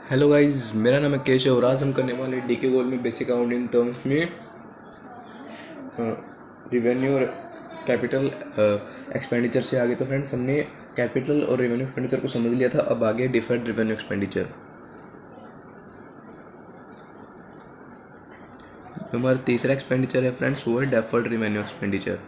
Hello guys, मेरा नाम है केशव और आज हम करने वाले डीके गोल्ड में बेसिक अकाउंटिंग टर्म्स में रिवेन्यू और कैपिटल एक्सपेंडिचर से आगे। तो फ्रेंड्स, हमने कैपिटल और रेवेन्यू एक्सपेंडिचर को समझ लिया था। अब आगे डिफर्ड रेवेन्यू एक्सपेंडिचर। हमारा तीसरा एक्सपेंडिचर है फ्रेंड्स, वो है deferred revenue expenditure.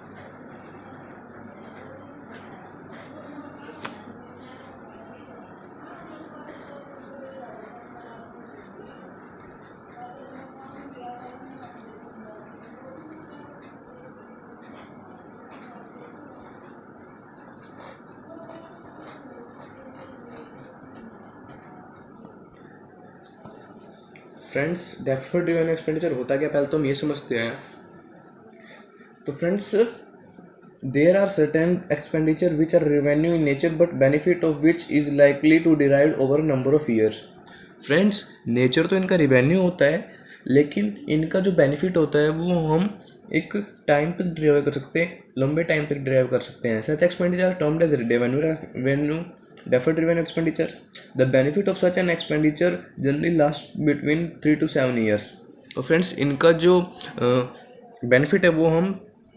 Friends, deferred revenue expenditure होता क्या, पहले तो हम ये समझते हैं। तो friends, there are certain expenditure which are revenue in nature but benefit of which is likely to derive over a number of years। Friends, nature तो इनका रिवेन्यू होता है, लेकिन इनका जो बेनिफिट होता है वो हम एक टाइम तक डिराइव कर सकते हैं, लंबे टाइम तक डिराइव कर सकते हैं। Such expenditure termed as revenue deferred revenue expenditure। The benefit of such an expenditure generally lasts between 3 to 7 years। तो फ्रेंड्स, इनका जो बेनिफिट है वो हम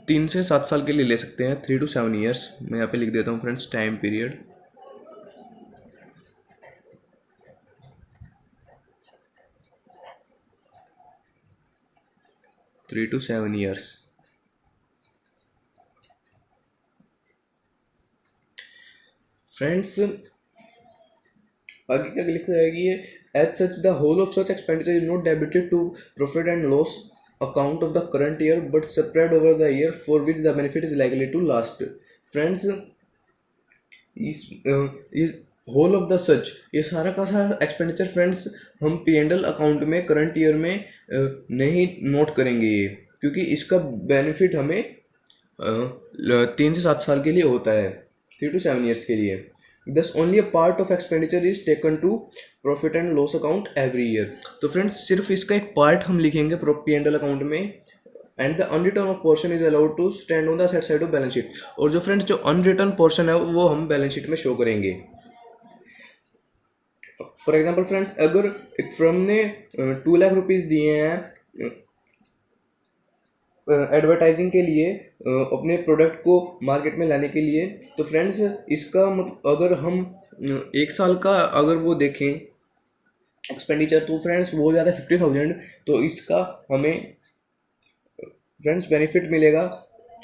3 से 7 साल के लिए ले सकते हैं, 3 to 7 years। मैं यहाँ पे लिख देता हूँ friends time period. 3 to 7 years। Friends, आगे क्या लिखा है कि ये as such the whole of such expenditure is not debited to profit and loss account of the current year but spread over the year for which the benefit is likely to last. Friends, इस whole of the such, ये सारा का सारा expenditure friends हम P&L account में current year में नहीं note करेंगे ये, क्योंकि इसका बेनिफिट हमें 3 से 7 साल के लिए होता है, 3 to 7 years के लिए। Thus only a part of expenditure is taken to profit and loss account every year. तो फ्रेंड्स, सिर्फ इसका एक पार्ट हम लिखेंगे P&L अकाउंट में, and the unwritten portion is allowed to stand on the asset side of balance sheet. और जो friends जो अनरिटर्न पोर्शन है वो हम बैलेंस शीट में शो करेंगे। फॉर एग्जाम्पल फ्रेंड्स, अगर एक फर्म ने 2 लाख रुपीज़ दिए हैं एडवर्टाइजिंग के लिए, अपने प्रोडक्ट को मार्केट में लाने के लिए, तो फ्रेंड्स इसका अगर हम 1 साल का अगर वो देखें एक्सपेंडिचर, तो फ्रेंड्स वो हो जाता है 50,000। तो इसका हमें फ्रेंड्स बेनिफिट मिलेगा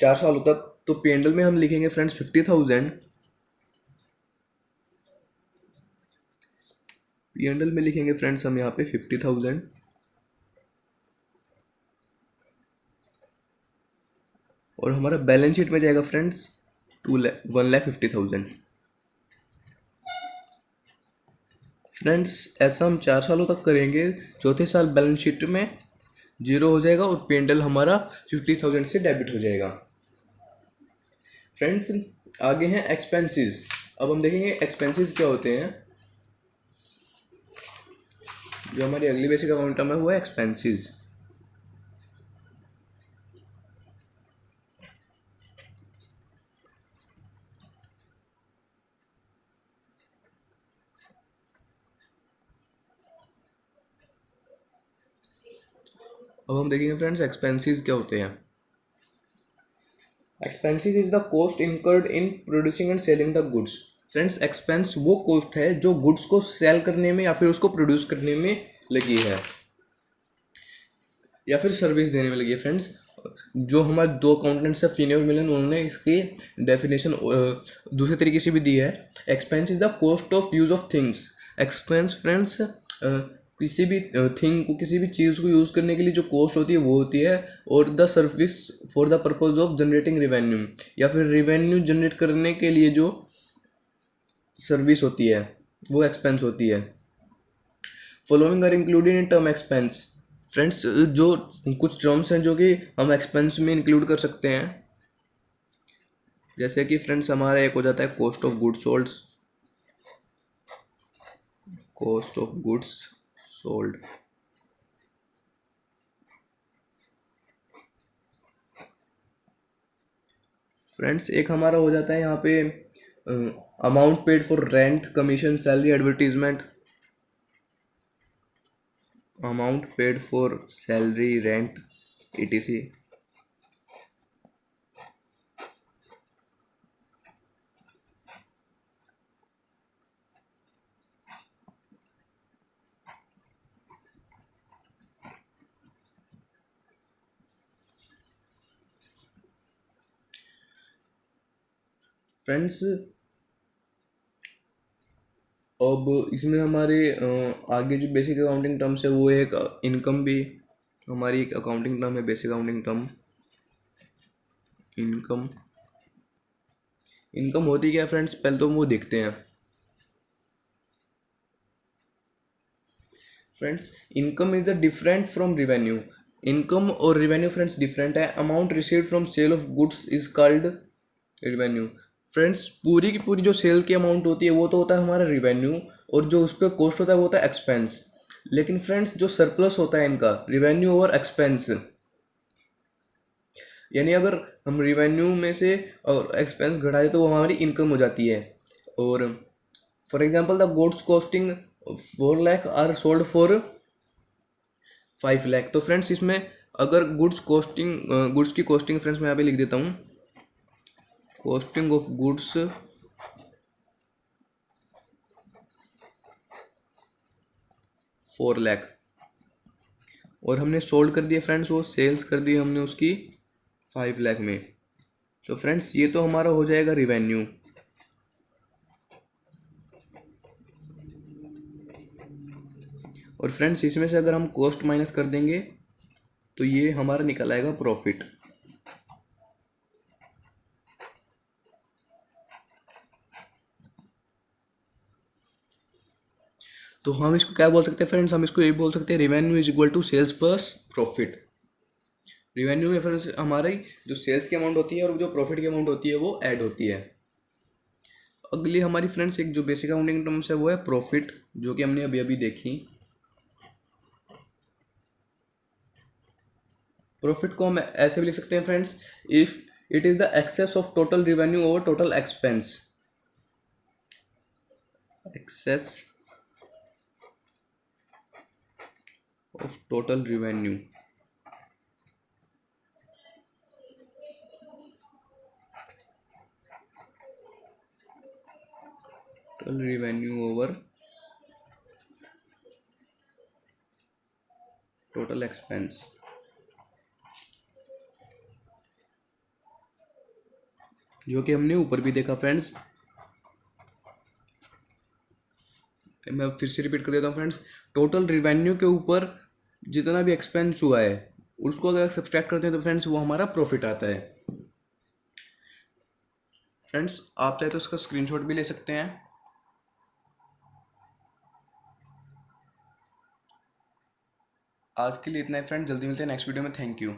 4 सालों तक। तो P&L में हम लिखेंगे फ्रेंड्स 50,000। P&L में लिखेंगे फ्रेंड्स हम यहाँ पे 50,000, और हमारा बैलेंस शीट में जाएगा फ्रेंड्स 1,50,000। फ्रेंड्स, ऐसा हम 4 सालों तक करेंगे। चौथे साल बैलेंस शीट में 0 हो जाएगा और P&L हमारा 50,000 से डेबिट हो जाएगा। फ्रेंड्स, आगे हैं एक्सपेंसेस। अब हम देखेंगे एक्सपेंसेस क्या होते हैं। जो हमारी अगली बेसिक अकाउंट में हुआ है एक्सपेंसेस। अब हम देखेंगे फ्रेंड्स एक्सपेंसेस क्या होते हैं। Expenses is the cost incurred in producing and selling the goods. Friends, expense वो कॉस्ट है जो गुड्स को सेल करने में या फिर उसको प्रोड्यूस करने में लगी है, या फिर सर्विस देने में लगी है। फ्रेंड्स, जो हमारे 2 अकाउंटेंट्स है फीनी और मिलन, उन्होंने इसकी डेफिनेशन दूसरे तरीके से भी दी है। Expense is the cost of use of things. Expense friends किसी भी थिंग को, किसी भी चीज़ को यूज़ करने के लिए जो कॉस्ट होती है वो होती है, और the service for the purpose of generating revenue, या फिर रिवेन्यू जनरेट करने के लिए जो सर्विस होती है वो एक्सपेंस होती है। Following are included in term expense. Friends, जो कुछ टर्म्स हैं जो कि हम एक्सपेंस में इंक्लूड कर सकते हैं, जैसे कि फ्रेंड्स हमारा एक हो जाता है cost of goods sold. Cost of goods sold. Friends, एक हमारा हो जाता है यहाँ पे amount paid for rent, commission, salary, advertisement. amount paid for salary, rent, etc. Friends, अब इसमें हमारे आगे जो बेसिक अकाउंटिंग टर्म्स है वो है एक इनकम भी हमारी एक अकाउंटिंग टर्म है, basic accounting term income. Income होती क्या है फ्रेंड्स, पहले तो वो देखते हैं। Friends, income is the different from revenue. Income और रिवेन्यू फ्रेंड्स डिफरेंट है। Amount received from sale of goods is called revenue. Friends, पूरी की पूरी जो सेल की अमाउंट होती है वो तो होता है हमारा रिवेन्यू, और जो उस पर कॉस्ट होता है वो होता है एक्सपेंस। लेकिन फ्रेंड्स, जो सरप्लस होता है इनका रिवेन्यू और एक्सपेंस, यानी अगर हम रिवेन्यू में से और एक्सपेंस घटाए तो वो हमारी इनकम हो जाती है। और for example the goods costing 4 lakh are sold for 5 lakh. तो फ्रेंड्स, इसमें अगर गुड्स की कॉस्टिंग फ्रेंड्स मैं यहाँ पे लिख देता हूँ, कॉस्टिंग ऑफ गुड्स 4 लाख, और हमने सोल्ड कर दिया फ्रेंड्स, वो सेल्स कर दी हमने उसकी 5 लाख में। तो फ्रेंड्स, ये तो हमारा हो जाएगा रिवेन्यू। और फ्रेंड्स, इसमें से अगर हम कॉस्ट माइनस कर देंगे तो ये हमारा निकल आएगा प्रॉफिट। तो हम इसको क्या बोल सकते हैं फ्रेंड्स, हम इसको ये बोल सकते हैं revenue is equal to sales plus profit. Revenue में फ्रेंड्स हमारी जो सेल्स की अमाउंट होती है और जो प्रॉफिट की अमाउंट होती है वो ऐड होती है। अगली हमारी फ्रेंड्स एक जो बेसिक अकाउंटिंग टर्म्स है वो है प्रॉफिट, जो कि हमने अभी अभी देखी। प्रॉफिट को हम ऐसे भी लिख सकते हैं friends, if it is the excess of total revenue over total expense. Excess of total revenue, total revenue over total expense. जो कि हमने ऊपर भी देखा फ्रेंड्स। मैं फिर से रिपीट कर देता हूँ फ्रेंड्स, टोटल रिवेन्यू के ऊपर जितना भी एक्सपेंस हुआ है उसको अगर सब्सट्रैक्ट करते हैं तो फ्रेंड्स वो हमारा प्रॉफिट आता है। फ्रेंड्स, आप चाहे तो उसका स्क्रीनशॉट भी ले सकते हैं। आज के लिए इतना है फ्रेंड्स, जल्दी मिलते हैं नेक्स्ट वीडियो में। Thank you.